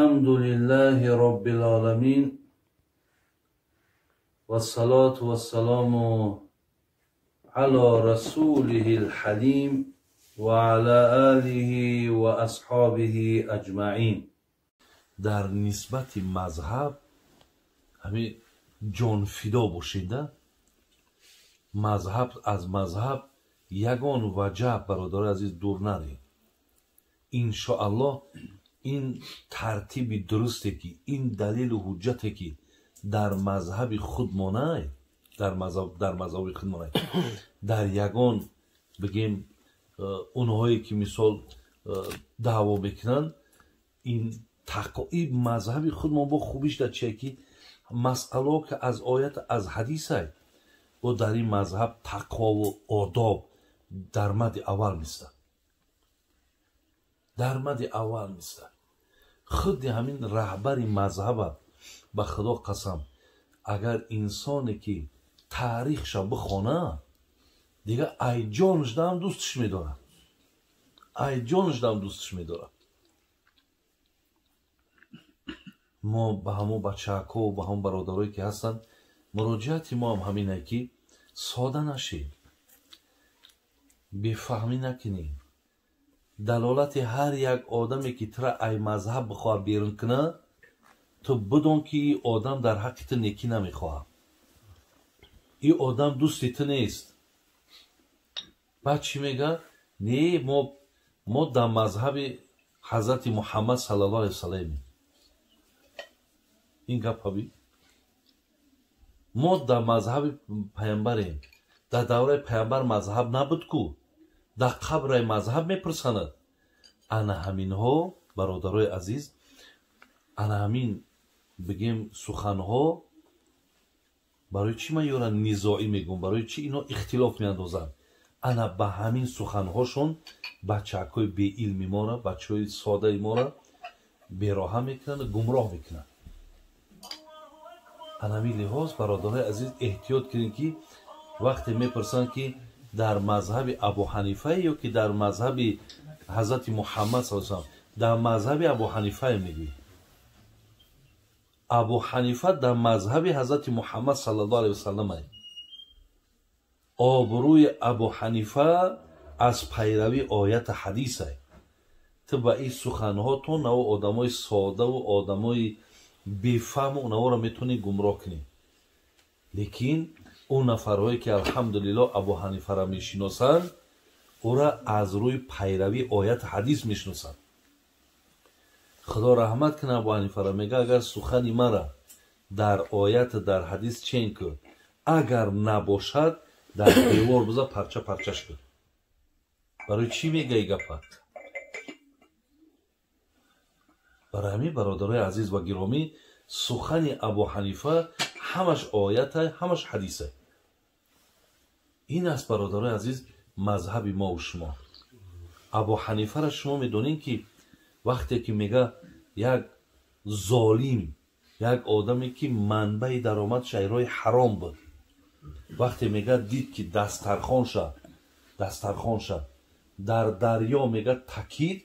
الحمد لله رب العالمين والصلاة والسلام على رسوله الحليم وعلى آله وأصحابه أجمعين. در نسبت مذهب همین جان فدا باشید. مذهب از مذهب یگان وجه برادر عزیز دور نرید. انشاءالله این ترتیب درسته که این دلیل و حجته که در مذهب خود مانه، در مذهب خود مانه، در یگان بگیم اونهایی که مثال دعوا بکنن این تقاعد مذهب خود ما با خوبیش در چیه که مسئله که از آیت از حدیث های و در این مذهب تقوا و آداب در مد اول میسته، در مد اول میسته. خود همین رهبر مذهب به خدا قسم اگر انسانی که تاریخش بخونه دیگه ای جانش دارم دوستش میداره، ای جانش دارم دوستش میداره. ما به همون بچه‌ها و به همون برادرایی که هستن مراجعت ما هم همینه که ساده نشید، بفهمی نکنیم. دلالت هر یک آدمی که ترا ای مذهب بخواه بیرون کنه تو بدون که این آدم در حق تو نیکی نمیخواه، این آدم دوستی تو نیست. بعد چی میگه؟ نه ما در مذهب حضرت محمد صلی الله علیه وسلم این گپ هبی ما در مذهب پیامبریم. در دوره پیامبر مذهب نبود کو در قبر مذهب میپرسند. انا همین ها برادرای عزیز، انا همین بگیم سخن ها برای چی من یارن نزاعی میگم، برای چی اینا اختلاف میاندازن؟ انا به همین سخن هاشون بچه‌های بی علمی ما را، بچه‌های ساده ما را بیراه میکنن، گمراه میکنن. انا همین لحاظ برادرای عزیز احتیاط کنید که وقتی میپرسن که در مذهب ابو حنیفه یا که در مذهب حضرت محمد صلی الله علیه و سلم، در مذهب ابو حنیفه میگوی. ابو حنیفه در مذهب حضرت محمد صلی الله علیه و سلم. آبروی ابو حنیفه از پیروی آیت حدیث است. تو با این سخنها تو نو آدمای ساده و آدمای بیفهم و اونها را میتونی گمراه کنی. لیکن اون نفرهایی که الحمدلله ابو حنیفه را میشناسند او را از روی پیروی آیت حدیث میشناسند. خدا رحمت کنه ابو حنیفه را. میگه اگر سخنی مرا در آیت در حدیث چین کن، اگر نباشد در دیوار بذار پرچه پرچش کن. برای چی میگه ای گپا؟ برای همین برادرای عزیز و گرامی سخن ابو حنیفه همش آیت همش حدیثه. این است برادرای عزیز مذهب ما و شما. ابو حنیفه را شما میدونین که وقتی که میگه یک ظالم، یک آدمی که منبع درآمد شیرای حرام بود، وقتی میگه دید که دسترخوانش در دریا میگه تکید،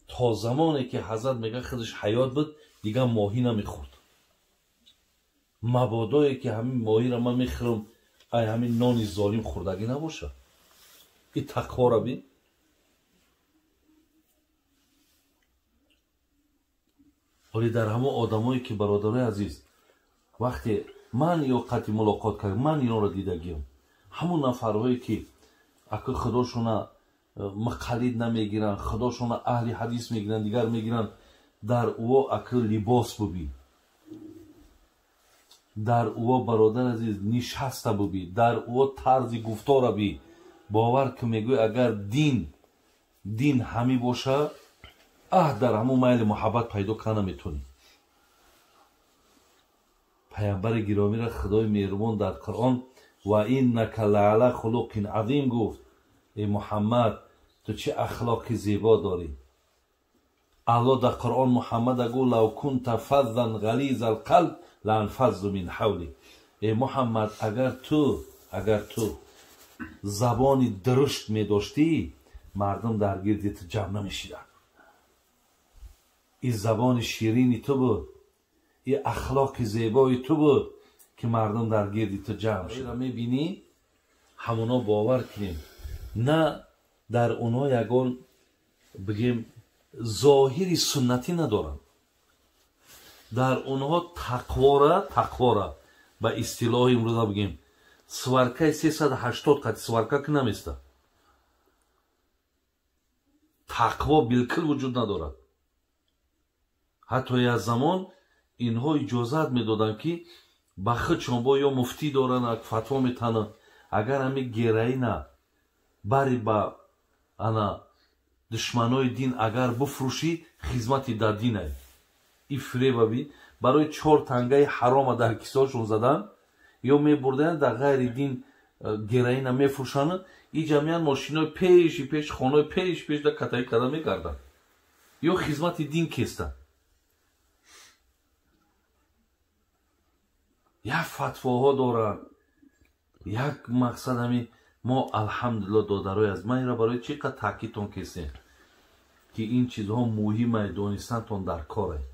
تا زمانی که حضرت میگه خودش حیات بود دیگه ماهی نمیخورد. مبادایی که همین ماهی را من میخورم ای همین نانی ظالم خوردگی نباشه. این تقوا را بین. ولی در همه آدمایی که برادرای عزیز وقتی من یا قطعی ملاقات کردم، من اینا را دیدگیم، همون نفرهایی که اکر خداشون مقلد نمیگیرن، خداشون اهل حدیث میگیرن، دیگر میگیرن، در او اکر لباس ببین، در او برادر عزیز نشسته ببین، در او طرز گفتار ببین، باور که میگوی اگر دین همی باشه در همون میل محبت پیدا کنه میتونی. پیامبر گرامی را خدای مهربان در قرآن و اینک لعلی خلق عظیم گفت ای محمد تو چه اخلاق زیبا داری. الله در قرآن محمد گفت لو کنت فظا غلیظ القلب لانفضوا من حولی. ای محمد اگر تو زبانی درشت می داشتی مردم در گردت جمع نمیشیدن. این زبان شیرینی تو بود، این اخلاق زیبای تو بود که مردم در گردی تو جمع شد. میبینی همونا باور کنیم نه در اونا یگان بگیم ظاهری سنتی ندارن، در اونها تقوا به اصطلاح امروز بگیم сваркаи 380 қати сварка ки наместа. тақво билкул вуҷуд надорад. ҳатто як замон инҳо иҷозат медоданд ки ба худшон ё муфтӣ доранд, фатво метананд, агар ҳами героина бари ба ана душманои дин агар буфурӯшӣ хизмати дар дин ай. И фиребаби барои 4 тангаи ҳарома дар кисошон задан ё мебурданд дар ғайри дин героина мефурӯшанд, и ҷамъиян мошинои пеши пеш хонаи пеши пеш дар катаи када мегарданд. ё хизмати дин кестанд. як фатвоҳо доранд, як мақсад ҳами мо алҳамдулиллаҳ додарои аз майра барои чӣ қадр таъкидтон кестем ки ин чизҳо муҳимай донистантон дар кор ай.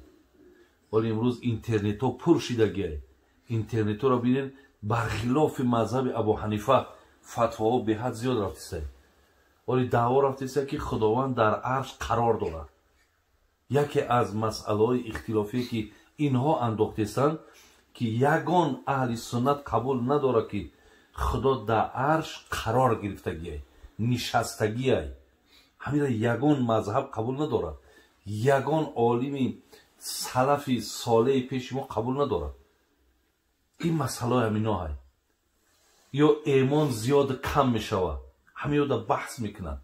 вале имрӯз интернетҳо пур шидагиай. интернетҳоро бинед бархилофи мазҳаби абу ҳанифа фатвоҳо беҳад зиёд рафтисай. вале даъво рафтисай ки худованд дар арш қарор дорад. яке аз масъалаҳои ихтилофие ки инҳо андохтестанд ки ягон аҳли суннат қабул надорад ки худо дар арш қарор гирифтагиай, нишастагиай. ҳамира ягон мазҳаб қабул надорад, ягон олими салафи солеҳи пеши мо қабул надорад. ин масъалаи ҳаминоҳай. ё эмон зиёд кам мешавад, ҳамиёда баҳс мекунанд.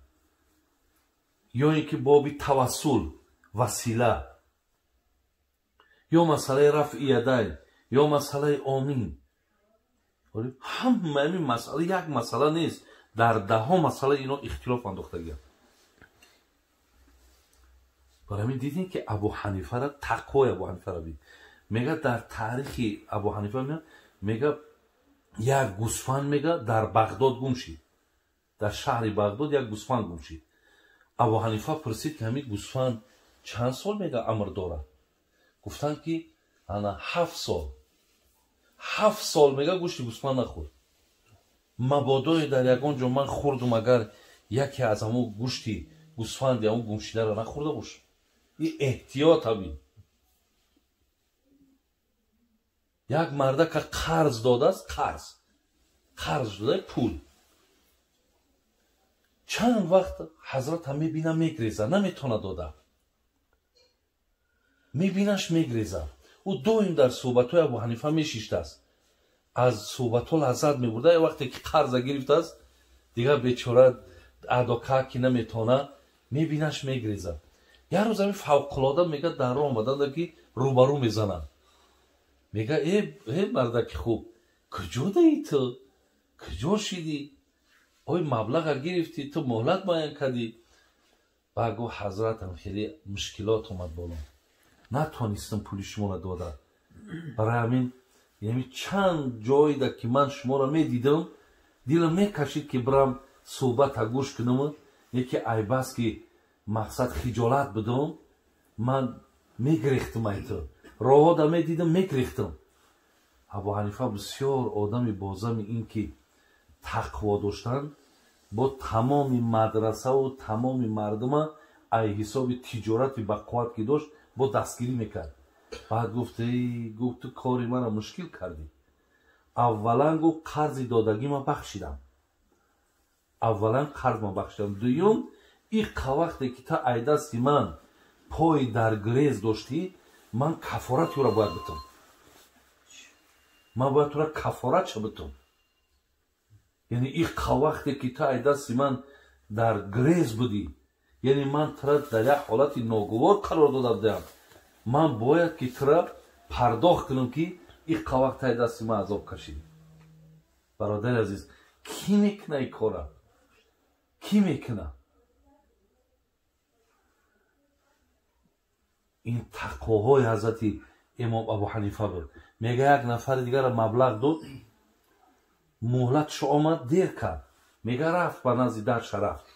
ё ин ки боби тавассул васила, ё масъалаи рафъи ядайн, ё масъалаи омин. ҳамаи ҳамин масъала як масъала нест, дар даҳҳо масъала ино ихтилоф андохтагианд. барои ҳамин дидем ки абу ҳанифара тақвои абу ҳанифара бид. мега дар таърихи абу ҳанифа мега як гӯсфанд мега дар бағдод гум шид. дар шаҳри бағдод як гӯсфанд гум шид. абу ҳанифа пурсид ки ҳамин гӯсфанд чанд сол мега амр дорад? гуфтанд ки ана 7 сол. 7 сол мега гӯшти гӯсфанд нахӯрд. мабодое дар ягон ҷо ман хӯрдум агар яке аз ҳамон гӯшти гӯсфанди ҳамон гумшидаро нахӯрда бошам. ин эҳтиёт ҳабин. як мардака қарз додааст, қарз дода пул. чанд вақт ҳазрат мебина мегреза, наметавона дода. мебинаш мегреза. ӯ доим дар суҳбатҳои абу ҳанифа мешиштааст. аз суҳбатҳо лаззат мебурда. як вақте ки қарза гирифтааст, дигар бечора адока ки наметавона, мебинаш мегреза. як рӯз ҳамин фавқулода мега дар роҳ омаданда ки рӯбарӯ мезананд. мега мардаки хуб, куҷо даи ту? куҷо шидӣ? ой маблаға гирифтӣ, ту моҳлат муайян кардӣ? ба гӯ ҳазратам хеле мушкилот омад боло. натонистам пули шуморо дода. барои ҳамин чанд ҷойда ки ман шуморо медидам, дилам мекашид ки бирам суҳбата гӯш кунам. яке айбаст ки мақсад хиҷолат будам, ман мегрехтам айту. роҳода медидам мегрехтам. абу ҳанифа бисёр одами бозами ин ки тақво доштанд, бо тамоми мадрасаву тамоми мардума ай ҳисоби тиҷорати бақувват ки дошт бо дастгирӣ мекард. баъд гуфт ту кори мара мушкил кардӣ. аввалан гуфт қарзи додагима бахшидам. дуюм иққа вақте ки та ай дасти ман пои дар гурез доштӣ, ман кафорати ӯро бояд битам. ман бояд тура кафоратша битам. яъне иққа вақте ки та ай дасти ман дар гурез будӣ, яъне ман тура дар як ҳолати ногувор қарор дода будам. ман бояд ки тура пардохт кунам ки иққа вақт ай дасти ман азоб кашидӣ. бародари азиз, кӣ мекуна ин кора? кӣ мекуна? ин тақвоҳои ҳазрати имом абу ҳанифа буд. мега як нафари дигара маблағ дод, муҳлатшо омад, дер кард. мега рафт ба назди дарша рафт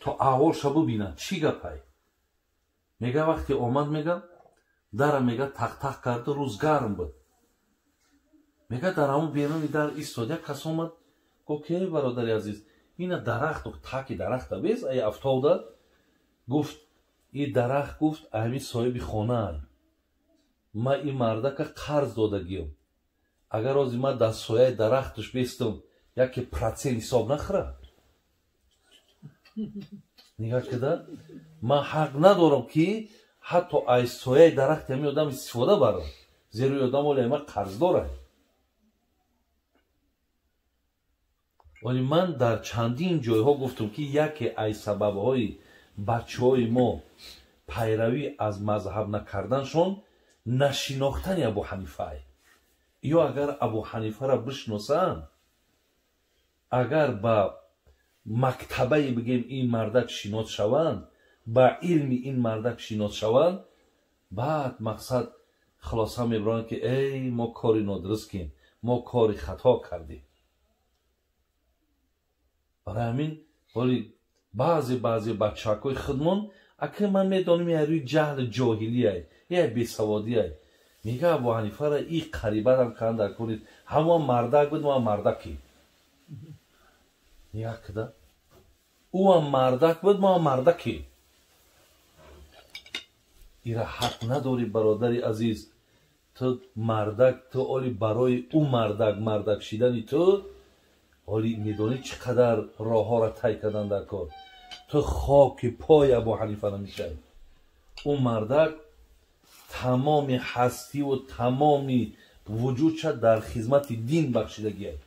то аҳволша бубинад чӣ гапай. میگه وقتی اومد میگه در میگه تق تق کرده روز گرم بود. میگه در همون بیرون در ایستاد یک کس اومد گفت که برادر عزیز این درخت تاکی درخت بیز ای افتاده. گفت این درخت گفت همین صاحب خانه ما این مرده که قرض داده گیم اگر از ما در سایه درختش بیستم یکی پرسنت حساب نخوره. نگاه کده من حق ندارم که حتی از سایه درخت همین آدم استفاده برم زیرا آدم ولی ما قرض داره. ولی من در چندین جایها گفتم که یکی از سببهای بچه های ما پیروی از مذهب نکردنشون نشناختن ابو حنیفه. یا اگر ابو حنیفه را بشناسن اگر با مکتبه بگیم این مردک شناس شوند با علم این مردک شناس شوند بعد مقصد خلاصه میبرند که ای ما کاری نادرست کردیم ما کاری خطا کردیم. برای همین ولی بعضی بچه‌های خودمون اگه من میدانم یه روی جهل جاهلیه یه بیسوادیه میگه ابو حنیفه را این قریبه هم کندر کنید همون مردک بود ما مردکی نگاه کده او هم مردک بود ما مردکی. ایره حق نداری برادری عزیز تو مردک تو اولی برای او مردک شیدنی تو اولی میدونی چقدر راه ها را طی کردن در کار تو خاک پای ابو حنیفه نمیشه. او مردک تمام هستی و تمامی وجودش در خدمت دین بخشیدگیه.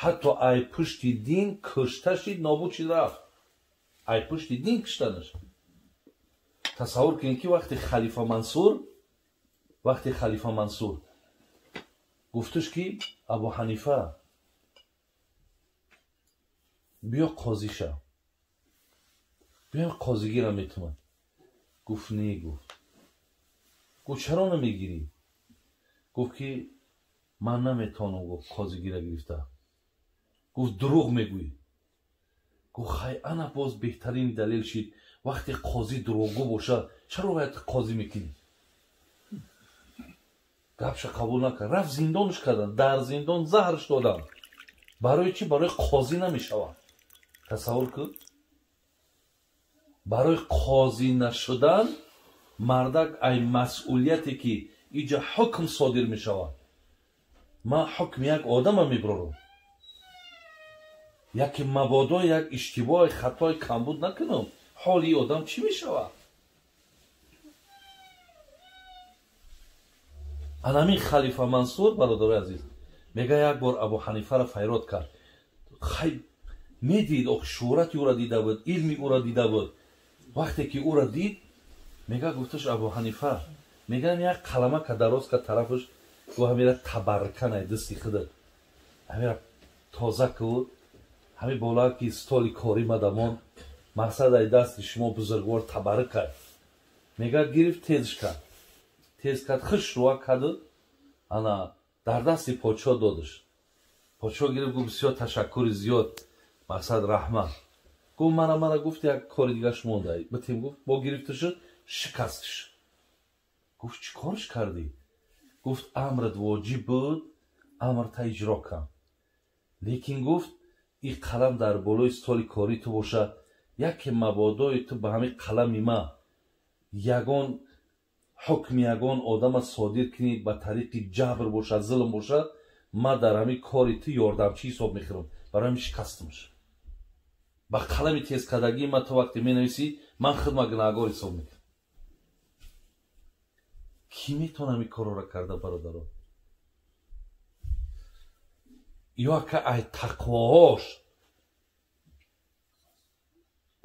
حتی ای پشت دین کشته شد نابود شد رفت ای پشت دین کشتنش. تصور کنید که وقتی خلیفه منصور گفتش که ابو حنیفه بیا قاضی شو بیا قاضیگی را میتونم. گفت نه. گفت چرا نمیگیری؟ گفت که من نمیتونم گفت قاضیگی را گرفته. گفت دروغ میگویی. گفت خیلی انا باز بهترین دلیل شد وقتی قاضی دروغگو باشه چرا باید قاضی میکنی؟ گپش قبول نکرد رفت زندانش کردن در زندان زهرش دادن. برای چی؟ برای قاضی نمیشود. تصور کن برای قاضی نشدن مردک ای مسئولیتی که اینجا حکم صادر میشود. ما حکم یک آدم میبرم یک مبادا یک اشتباه خطای کمبود نکنم حالی آدم چی میشود؟ همین خلیفه منصور برادر عزیز میگه یک بار ابو حنیفه را فریاد کرد. خیلی میدید شهرتی او را دیده بود علمی او را دیده بود. وقتی که او را دید میگه گفتش ابو حنیفه میگن یک کلمه که دراز که طرفش گوه همیره تبرکنه دستی خود همیره تازه که همی بالا که استالی کاری مدامان مقصد ای دست شما بزرگوار تبرک کرد. میگه گرفت تیز کرد خش روه کرد انا در دستی پادشاه دادش. پادشاه گرفت گفت بسیار تشکر زیاد مقصد رحمت. گفت من گفت یک کاری دیگه شما دهی بتیم. گفت با گرفتش شکستش. گفت چی کارش کردی؟ گفت امرت واجب بود امرت اجرا کن لیکن گفت این قلم در بالای استال کاری تو باشه یک مبادای تو به همین قلم ما یگان حکم یگان آدم صادر کنی به طریق جبر باشه ظلم باشه ما در همین کاری تو یاردمچی حساب میخورم برای همین شکستمش. با قلم تیز کردگی ما تو وقتی می نویسی من خدمت گناهگار حساب میکنم. کی میتونه این کارو را کرده برادران؟ یا که ای تقواهاش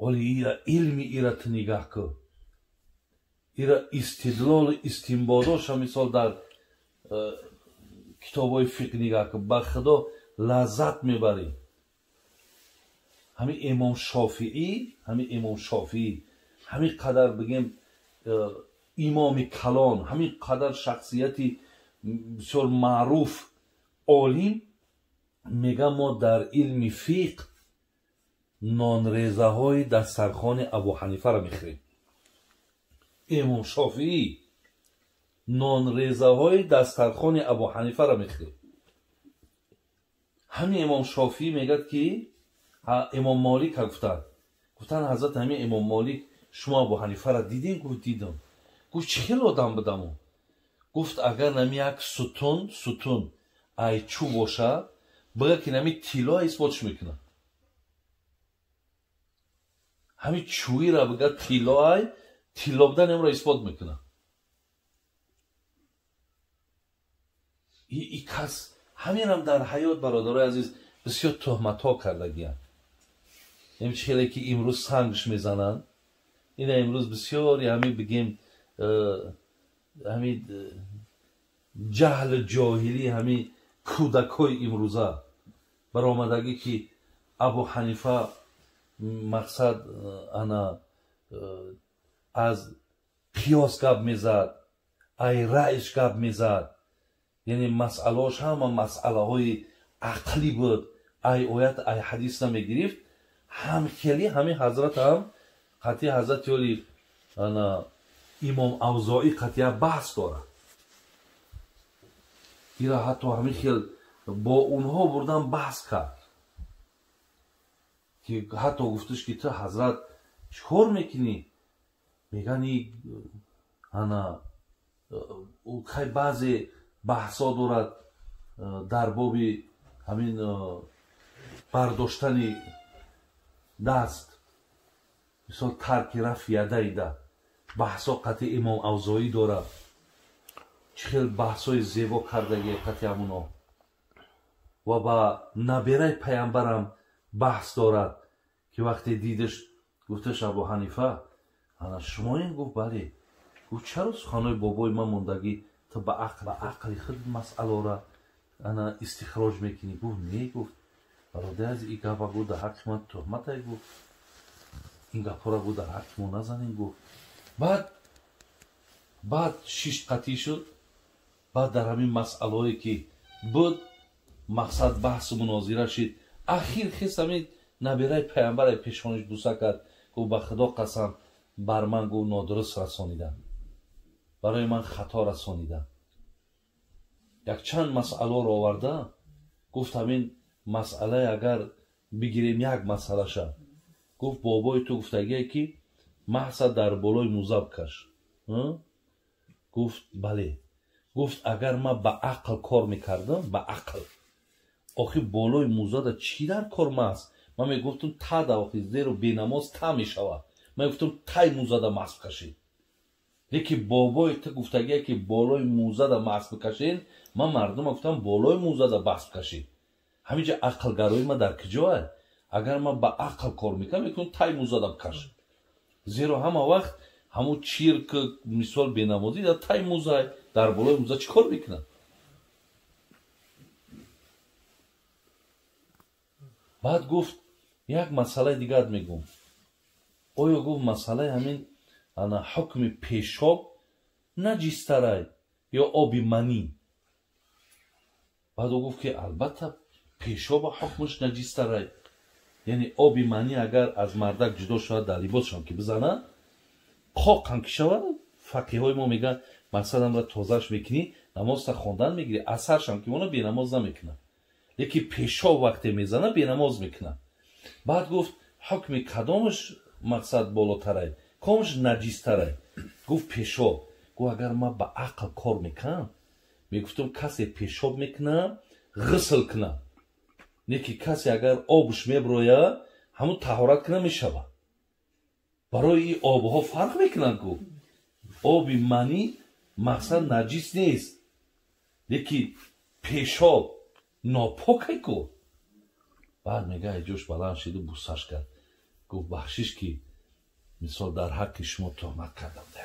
ولی ایره علمی ایره تو نگاه کن ایره استدلال استنباداش هم مثال در کتاب های فقه نگاه کن با خدا لذت میبری. همین امام شافعی همین قدر بگیم امام کلان همین قدر شخصیتی بسیار معروف عالم میگه ما در علم فقه نانریزه های دسترخوان ابو حنیفه را میخوریم. امام شافعی نان ریزه های دسترخوان ابو حنیفه را میخرید. همین امام شافعی میگد که امام مالک گفتن حضرت همین امام مالک شما ابو حنیفه را دیدین؟ گفت دیدم. گفت چه خیلی آدم بدمو؟ گفت اگر نمی یک ستون ای چو باشه بگه که نمی تیلا اثباتش میکنه. همین چوی را بگه تیلا بدن ام را اثبات میکنه. ای کس همین هم در حیات برادرای عزیز بسیار تهمت ها کردگی هم. این چیلی که امروز سنگش میزنن این امروز بسیاری همین بگیم همین جهل جاهلی همین کودکای امروزه برآمدگی که ابو حنیفه مقصد انا از قیاس گپ میزد، ای رأیش گپ میزد، یعنی مسئلهاش همه مسئله های عقلی بود، ای آیت ای حدیث نمیگرفت. همخیلی همین حضرت هم قطعی حضرت یولی امام اوزاعی قطعی بحث داره. ایرا حتی همین خیل با اونها بردن بحث کرد که حتی گفتش که تو حضرت چکار میکنی؟ میگن انا خیلی بعضی بحثا دارد در باب همین برداشتن دست، مثال ترک رفع یدین، بحثا قطع امام اوزاعی دارد. چخیل بحثای زیبا کردگی قطع همونا و با نبیره پیامبرم بحث دارد که وقتی دیدش گفتش ابو حنیفه شما این؟ گفت بله. گفت چرا سخنای بابای من موندگی تو به عقل خود مسئله را استخراج میکنی؟ گفت نه. گفت برادر از این گفت گفت در حق من تهمت های. گفت این گفت را گفت در حق ما نزنین. گفت بعد 6 قطعی شد. بعد در همین مسئله هایی که بود مقصد بحث و مناظره شد، اخیر خیست همین نبیره پیامبر پیشانش بوسه کرد. گفت به خدا قسم بر من گفت نادرست رسانیدن، برای من خطا رسانیدن. یک چند مسئله را آورده. گفت همین مسئله اگر بگیریم یک مسئله شد، گفت بابای تو گفتگیه که محصد در بالای موزب کش. گفت بله. گفت اگر من به عقل کار میکردم، به عقل آخی بالای موزد چی در کار مست؟ من میگفتم تا دا آخی زیر و بینماز تا میشوه. من گفتم تای موزد مست کشید. لیکن بابای تو گفتگیه که بالای موزد مست بکشین، من مردم گفتم بالای موزد مست کشید. همینجا عقل گرایی من در کجاه؟ اگر من به عقل کار میکنم میکنم تای موزدم کش. زیرا همه وقت همون چیر که مثال بینمازی در تای موزد در بالای موزد چی کار میکنم؟ بعد گفت یک مسئله دیگر میگم. آیا گفت مسئله همین حکم پیشاب نجیستره یا آبی منی؟ بعد گفت که البته پیشاب حکمش نجیستره، یعنی آبی منی اگر از مردک جدا شود در لباسشان که بزنه خاک هم که شود، فقیه های ما میگن مثلا را تازهش میکنی نماز تا خوندن میگیری، اثرش هم که اونو بی نماز نمیکنه، لیکن پیشاب وقتی میزنه بی نماز میکنه. بعد گفت حکم کدامش مقصد بالاتره، کامش نجیستره؟ گفت پیشاب. گفت اگر من با عقل کار میکنم میگفتم کسی پیشاب میکنه غسل کنه، نیکی کسی اگر آبش میبرویه همون طهارت کنه میشوه. برای این آبها فرق میکنن. گفت آبی منی مقصد نجیس نیست، لیکن پیشاب ناپاکه. گفت بعد میگه جوش بلند شد و بوسش کرد. گفت بخشش که مثال در حق شما تهمت کردم ده.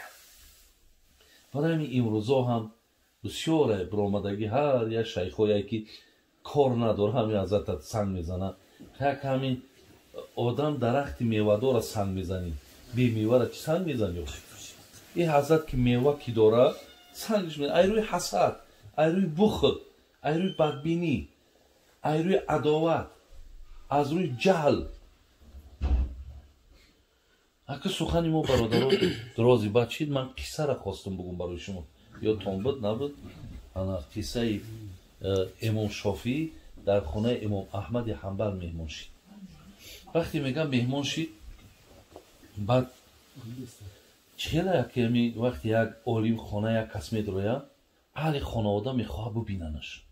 بعد همین امروزا هم بسیاره برآمدگی هر یک شیخایی که کار نداره همین حضرت سنگ میزنه. یک همین آدم درخت میوه داره سنگ میزنی، بی میوه را چی سنگ میزنی؟ این حضرت که میوه کی داره سنگش میزنه. ای روی حسد، ای روی بخل، ای روی بدبینی، ای روی عداوت، از روی جهل. اگه سخنی ما برادران درازی بچید من قصه را خواستم بگم برای شما یا تون بود نبود انا قصه امام شافعی در خانه امام احمد حنبل مهمان شد وقتی میگم مهمان شد بعد چرا که می وقتی یک عالم خانه یک کس میدروه اهل خانواده میخواه ببیننش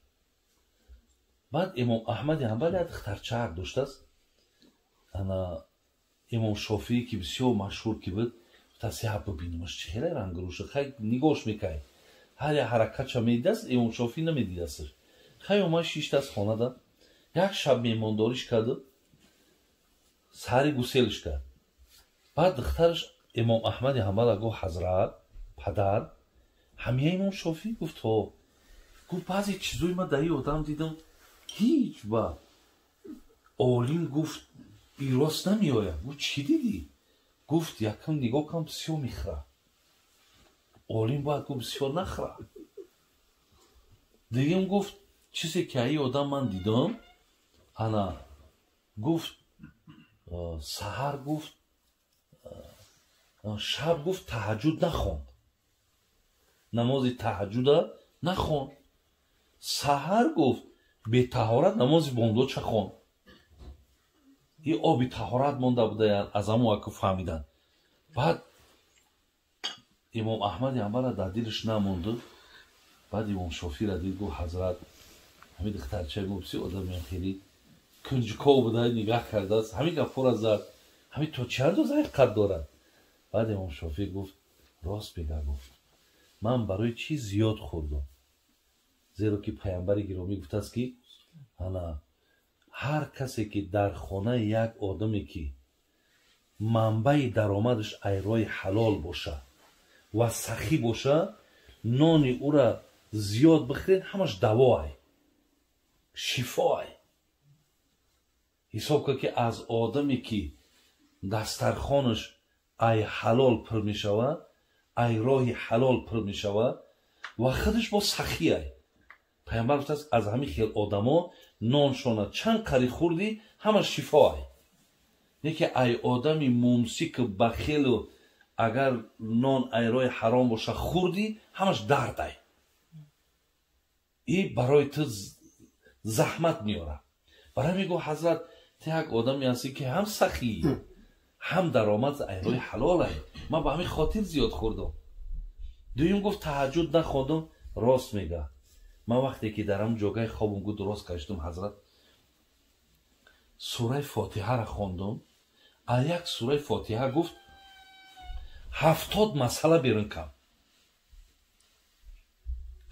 بعد امام احمد حنبل یک دخترچک داشته است انا امام شافعی که بسیار مشهور که بود تصیح ببینمش چهره رنگ روش خیلی نگاش میکنه هر یک حرکت چه میدید است امام شافعی نمیدید است خیلی اومد شیشت از خانه ده یک شب میمانداریش کرد سری گسیلش کرد بعد دخترش امام احمد حنبل گفت حضرت پدر همه امام شافعی گفت ها گفت بعضی چیزوی من در این آدم دیدم هیچ با عالم گفت ایراست نمی آید گفت چی دیدی؟ گفت یکم نگاه کم بسیار میخوره عالم باید گفت بسیار نخوره دیگه گفت چیزی که این آدم من دیدم انا گفت سحر گفت شب گفت تهجد نخوند نماز تهجد نخوند سحر گفت به طهارت نماز بامداد چه خوند این آبی طهارت مونده بوده از همون که فهمیدن بعد امام احمد حنبل در دلش نمونده بعد امام شافعی را دید گفت حضرت همین دخترچه موبسی آدم خیلی کنجکاو بوده نگاه کرده است همین گفت از زد همین تو چند روز قد دارد بعد امام شافعی گفت راست بگه گفت من برای چی زیاد خوردم زیرا که پیامبر گرامی گفته است که انا هر کسی که در خانه یک آدمی که منبع درآمدش ایرای حلال باشه و سخی باشه نان او را زیاد بخورید همش دوای شفای حساب که که از آدمی که دسترخوانش ای حلال پر می شود ای راه حلال پر می شود و خودش با سخی ای پیامبر گفته است از همین خیل آدما نانشان چند قری خوردی همش شفا ای نه که ای آدمی ممسک بخیل و اگر نان ای راه حرام باشه خوردی همش درد ای این برای تو زحمت میاره برای میگو حضرت تو یک آدمی هستی که هم سخی هم درآمد ای راه حلال ای من با همین خاطر زیاد خوردم دویم گفت تهجد نخوندم راست میگه من وقتی که در هم جاگه خوابم گفت درست کشتم حضرت سوره فاتحه را خواندم از یک سوره فاتحه گفت 70 مسئله بیرون کم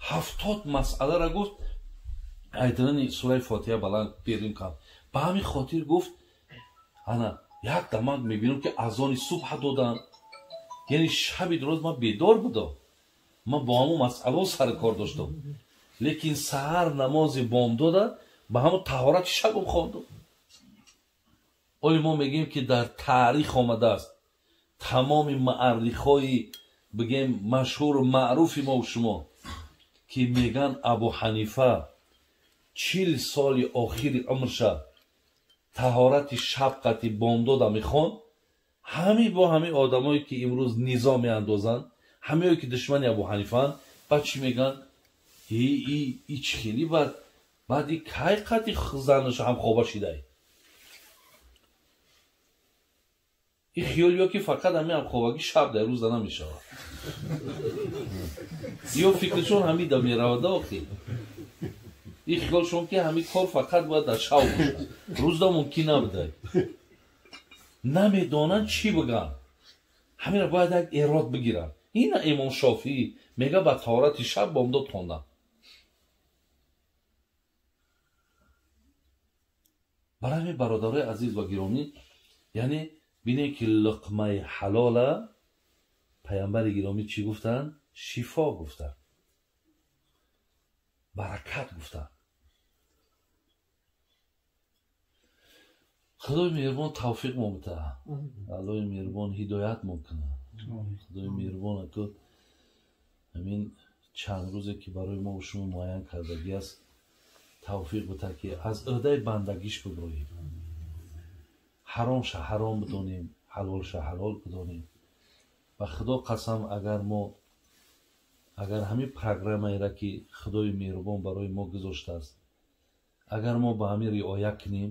70 مسئله را گفت ایدرن سوره فاتحه بلند بیرون کم به همین خاطر گفت انا یک دمک میبینم که اذان صبح دادن یعنی شب درست من بیدار بودم من با همون مسئله سر کار داشتم لیکن سحر نماز بامداد به همون طهارت شبم خواندم ولی ما میگیم که در تاریخ آمده است تمام مورخای بگیم مشهور و معروف ما و شما که میگن ابو حنیفه 40 سال آخر عمرش طهارت شب قطعی بامداد میخوان همین با همین آدمایی که امروز نظام میاندازن همه که دشمن ابو حنیفه بعد چی میگن ای خیلی بعد ای که قطعی زنش هم خوابه شده این خیالی که فقط همین هم خوابگی شب در روز دنه میشه یا فکرشون همین دا میرواده آخی این خیالشون که همین کار فقط باید در شب باشه روز دا ممکن نبوده نمیدانن چی بگن همین را باید یک ایراد بگیرن این امام شافعی میگه با طهارت شب بامداد خوندن برای همین برادرای عزیز و گرامی یعنی بینه که لقمه حلاله پیامبر گرامی چی گفتن؟ شفا گفتن برکت گفتن خدای مهربان توفیق ممته خدای مهربان هدایت ممکنه خدای مهربان که همین چند روزه که برای ما و شما معین کردگی است توفیق بده که از عهده بندگیش ببراییم حرام شه حرام بدونیم ҳалолша ҳалол бидонем. ва худо қасам, агар ҳамин программаеро ки худои меҳрубон барои мо гузоштааст, агар мо ба ҳамин риоя кунем,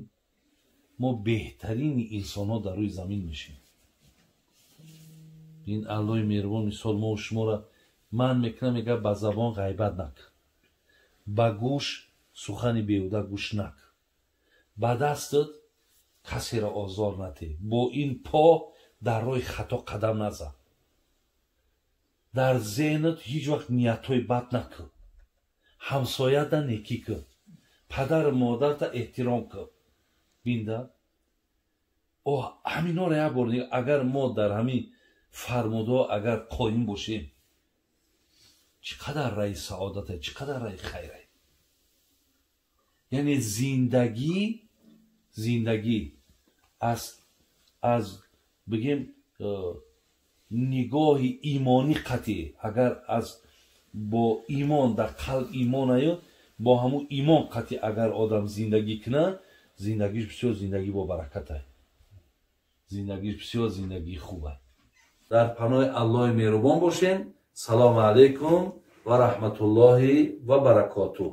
мо беҳтарини инсонҳо дар рӯи замин мешем. ин аллоҳи меҳрубон мисол мо шуморо ман мекунам, мега ба забон ғайбат накун, ба гӯш сухани беҳуда гӯш накун, ба дастат касеро озор натеҳ, бо ин по дар роҳи хато қадам назан, дар зеҳнат ҳеҷ вақт ниятҳои бад накун, ҳамсоята некӣ кун, падару модарта эҳтиром кун. бинда ҳаминҳоро як бор нигоҳ, агар мо дар ҳамин фармудҳо агар қоим бошем, чӣ қадар раи саодат, чӣ қадар раи хайр. яъне зиндагӣ аз бигем нигоҳи имонӣ қатъи, агар бо имон дар қалб имон аёд, бо ҳамун имон қатъи агар одам зиндагӣ кунад, зиндагиш бисёр зиндагӣ бо баракат аст, зиндагиш бисёр зиндагии хуб аст. дар паноҳи аллоҳи меҳрубон бошем. салому алайкум ва раҳматуллоҳи ва баракотуҳ.